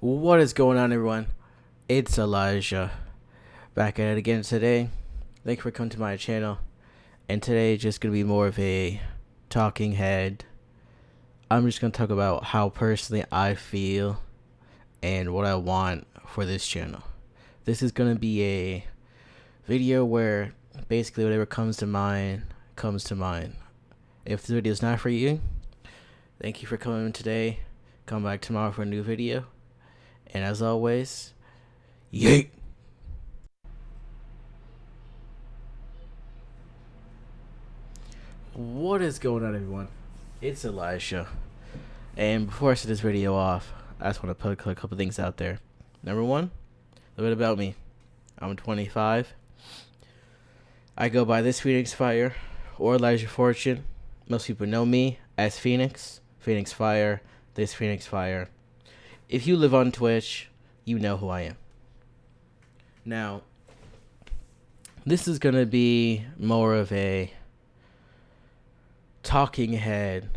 What is going on, everyone? It's Elijah, back at it again today. Thank you for coming to my channel. And today is just going to be more of a talking head. I'm just going to talk about how personally I feel and what I want for this channel. This is going to be a video where basically whatever comes to mind, comes to mind. If this video is not for you, thank you for coming today. Come back tomorrow for a new video. And as always, yeet! What is going on, everyone? It's Elisha. And before I start this video off, I just want to put a couple things out there. Number one, a little bit about me. I'm 25. I go by this Phoenix Fire or Elijah Fortune. Most people know me as Phoenix Fire, this Phoenix Fire. If you live on Twitch, you know who I am. Now, this is going to be more of a talking head,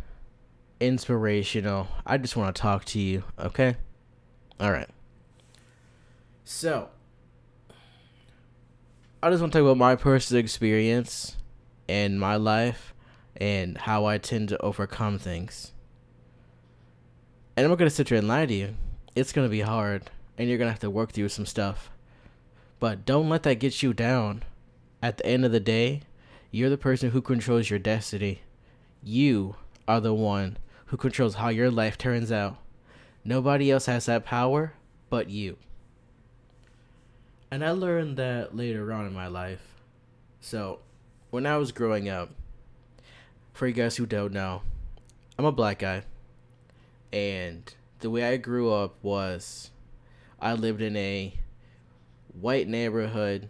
inspirational. I just want to talk to you, okay? All right. So, I just want to talk about my personal experience in my life and how I tend to overcome things. And I'm not going to sit here and lie to you. It's going to be hard, and you're going to have to work through some stuff. But don't let that get you down. At the end of the day, you're the person who controls your destiny. You are the one who controls how your life turns out. Nobody else has that power but you. And I learned that later on in my life. So, when I was growing up, for you guys who don't know, I'm a black guy. And the way I grew up was I lived in a white neighborhood,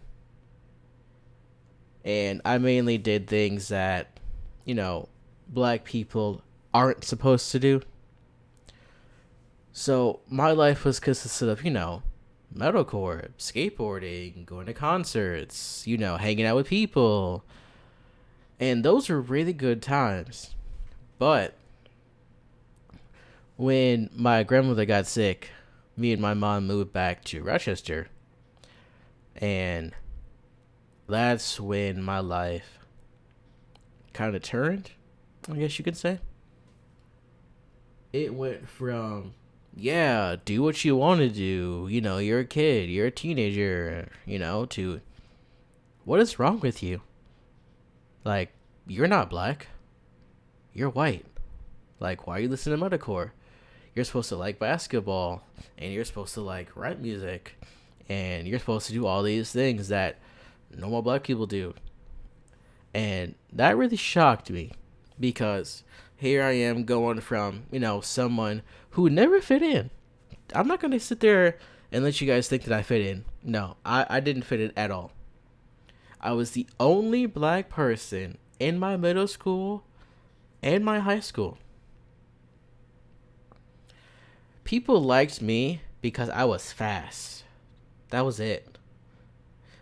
and I mainly did things that, black people aren't supposed to do. So my life was consisted of, metalcore, skateboarding, going to concerts, hanging out with people. And those were really good times. But when my grandmother got sick, me and my mom moved back to Rochester. And that's when my life kind of turned, I guess you could say. It went from, yeah, do what you want to do. You're a kid, you're a teenager, to what is wrong with you? Like, you're not black. You're white. Like, why are you listening to metalcore? You're supposed to like basketball, and you're supposed to like rap music, and you're supposed to do all these things that normal black people do. And that really shocked me, because here I am going from, someone who never fit in. I'm not going to sit there and let you guys think that I fit in. No, I didn't fit in at all. I was the only black person in my middle school and my high school. People liked me because I was fast. That was it.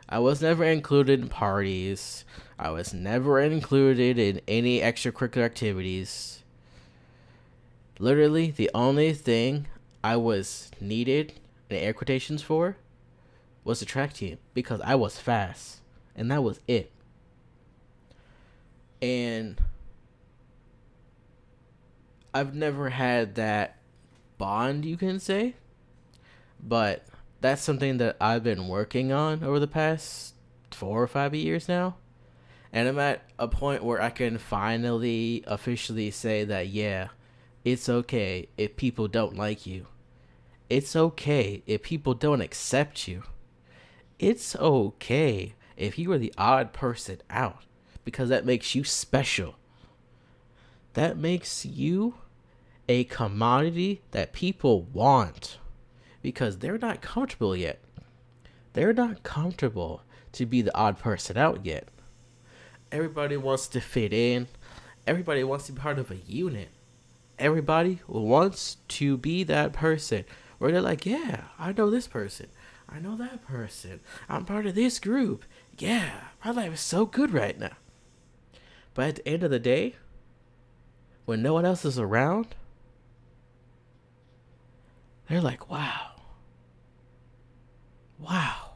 I was never included in parties. I was never included in any extracurricular activities. Literally, the only thing I was needed, in air quotations, for was the track team, because I was fast. And that was it. And I've never had that bond, you can say. But that's something that I've been working on over the past 4 or 5 years now. And I'm at a point where I can finally officially say that, yeah, it's okay if people don't like you. It's okay if people don't accept you. It's okay if you are the odd person out, because that makes you special. That makes you a commodity that people want, because they're not comfortable yet. They're not comfortable to be the odd person out yet. Everybody wants to fit in. Everybody wants to be part of a unit. Everybody wants to be that person where they're like, yeah, I know this person. I know that person. I'm part of this group. Yeah, my life is so good right now. But at the end of the day, when no one else is around, they're like, wow, wow,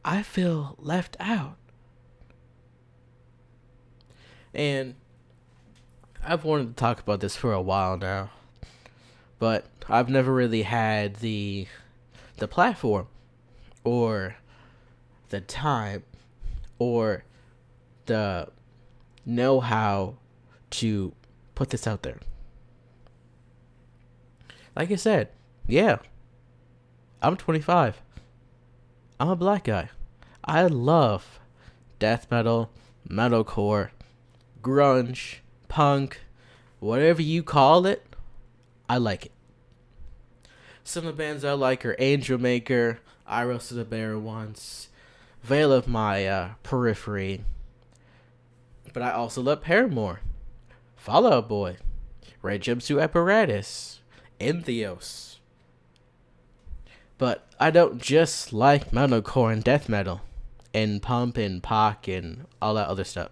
I feel left out. And I've wanted to talk about this for a while now, but I've never really had the platform or the time or the know how to put this out there. Like I said, yeah, I'm 25. I'm a black guy. I love death metal, metalcore, grunge, punk, whatever you call it, I like it. Some of the bands I like are Angel Maker, I Roasted a Bear Once, Veil of Maya, Periphery. But I also love Paramore, Fall Out Boy, Red Jumpsuit Apparatus, Entheos. But I don't just like metalcore and death metal, and pump and pock and all that other stuff.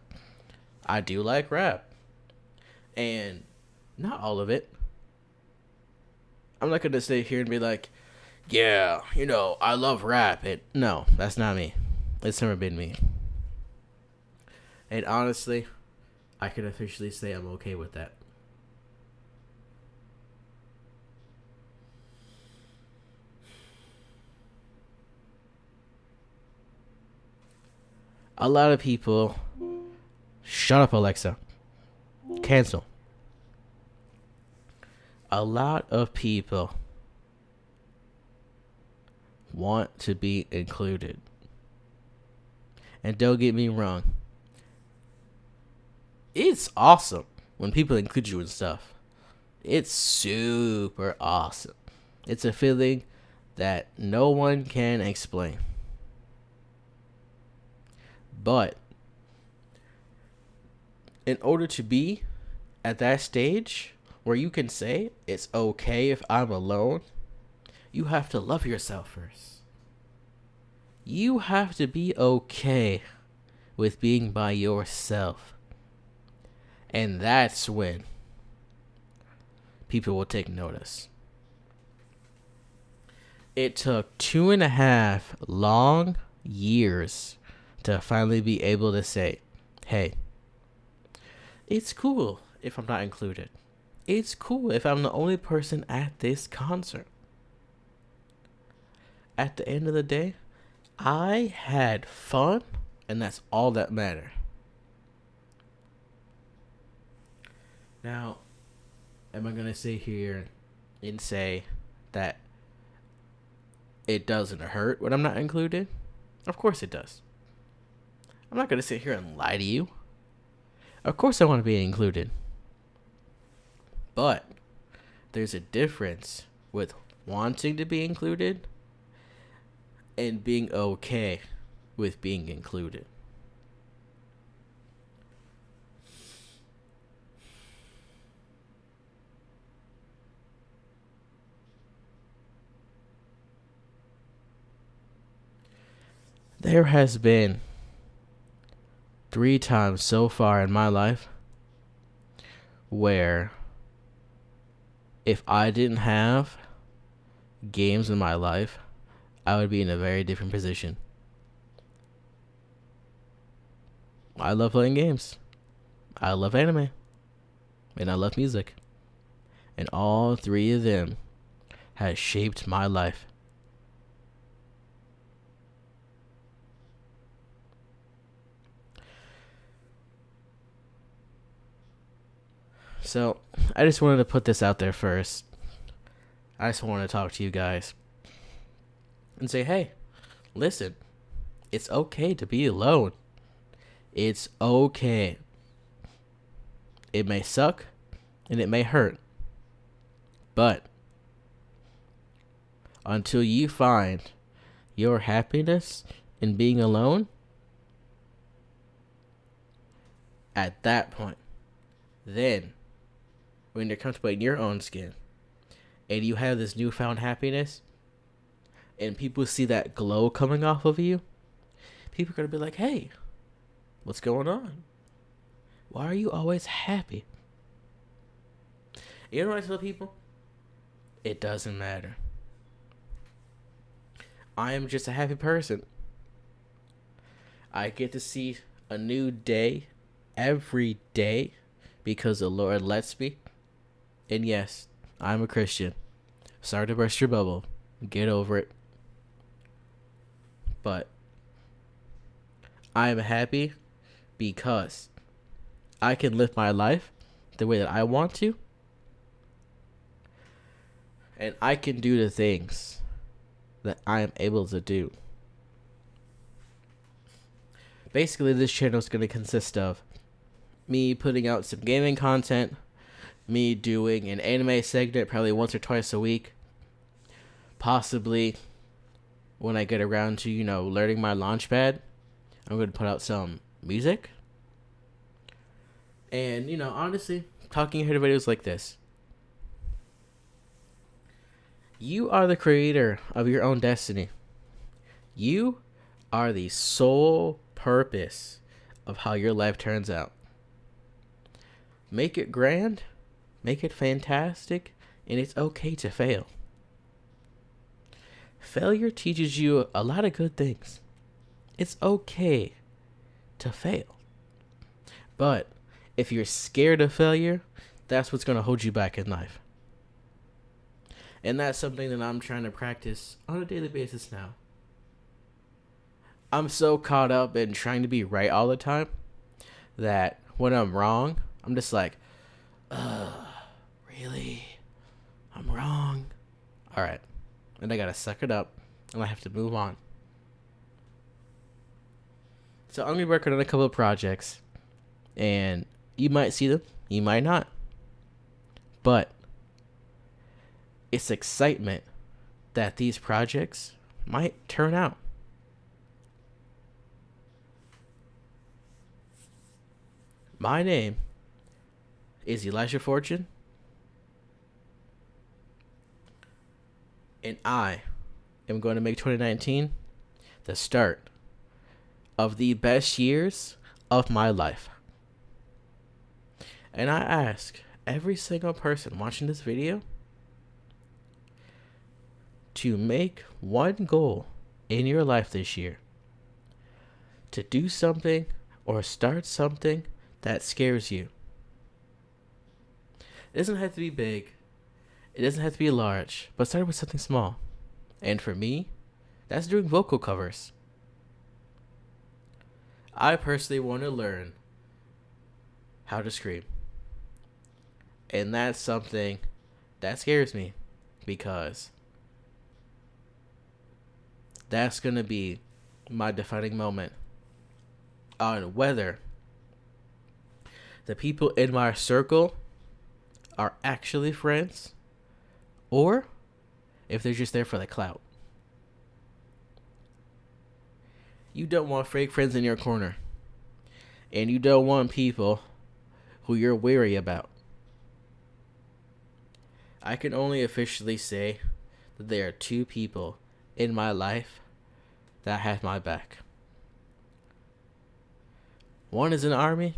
I do like rap, and not all of it. I'm not gonna sit here and be like, yeah, I love rap. No, that's not me. It's never been me. And honestly, I can officially say I'm okay with that. A lot of people, shut up, Alexa. Cancel. A lot of people want to be included. And don't get me wrong, it's awesome when people include you in stuff. It's super awesome. It's a feeling that no one can explain. But in order to be at that stage where you can say it's okay if I'm alone, you have to love yourself first. You have to be okay with being by yourself. And that's when people will take notice. It took 2.5 long years to finally be able to say, hey, it's cool if I'm not included. It's cool if I'm the only person at this concert. At the end of the day, I had fun, and that's all that matters. Now, am I going to sit here and say that it doesn't hurt when I'm not included? Of course it does. I'm not going to sit here and lie to you. Of course I want to be included. But there's a difference with wanting to be included and being okay with being included. There has been 3 times so far in my life where if I didn't have games in my life, I would be in a very different position. I love playing games. I love anime. And I love music. And all 3 of them has shaped my life. So, I just wanted to put this out there first. I just want to talk to you guys and say, hey, listen, it's okay to be alone. It's okay. It may suck and it may hurt. But until you find your happiness in being alone, at that point, then when you're comfortable in your own skin and you have this newfound happiness and people see that glow coming off of you, people are going to be like, hey, what's going on? Why are you always happy? You know what I tell people? It doesn't matter. I am just a happy person. I get to see a new day every day because the Lord lets me. And yes, I'm a Christian. Sorry to burst your bubble. Get over it. But I am happy because I can live my life the way that I want to. And I can do the things that I am able to do. Basically, this channel is going to consist of me putting out some gaming content, me doing an anime segment probably once or twice a week, possibly when I get around to, learning my Launchpad, I'm going to put out some music. And, honestly, talking head videos like this. You are the creator of your own destiny. You are the sole purpose of how your life turns out. Make it grand, make it fantastic, and it's okay to fail. Failure teaches you a lot of good things. It's okay to fail. But if you're scared of failure, that's what's going to hold you back in life. And that's something that I'm trying to practice on a daily basis now. I'm so caught up in trying to be right all the time that when I'm wrong, I'm just like, really? I'm wrong? All right. And I got to suck it up and I have to move on. So I'm going to be working on a couple of projects and you might see them, you might not. But it's excitement that these projects might turn out. My name is Elijah Fortune, and I am going to make 2019 the start of the best years of my life. And I ask every single person watching this video to make one goal in your life this year. To do something or start something that scares you. It doesn't have to be big. It doesn't have to be large. But start with something small. And for me, that's doing vocal covers. I personally want to learn how to scream. And that's something that scares me because that's going to be my defining moment on whether the people in my circle are actually friends or if they're just there for the clout. You don't want fake friends in your corner. And you don't want people who you're wary about. I can only officially say that there are two people in my life that have my back. One is in the army,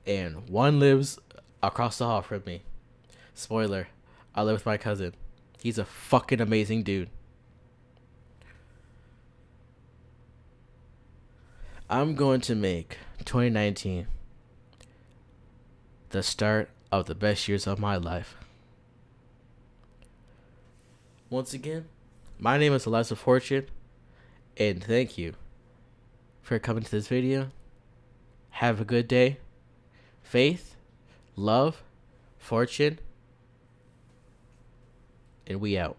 and one lives across the hall from me. Spoiler, I live with my cousin. He's a fucking amazing dude. I'm going to make 2019 the start of the best years of my life. Once again, my name is Elijah Fortune, and thank you for coming to this video. Have a good day. Faith, love, fortune, and we out.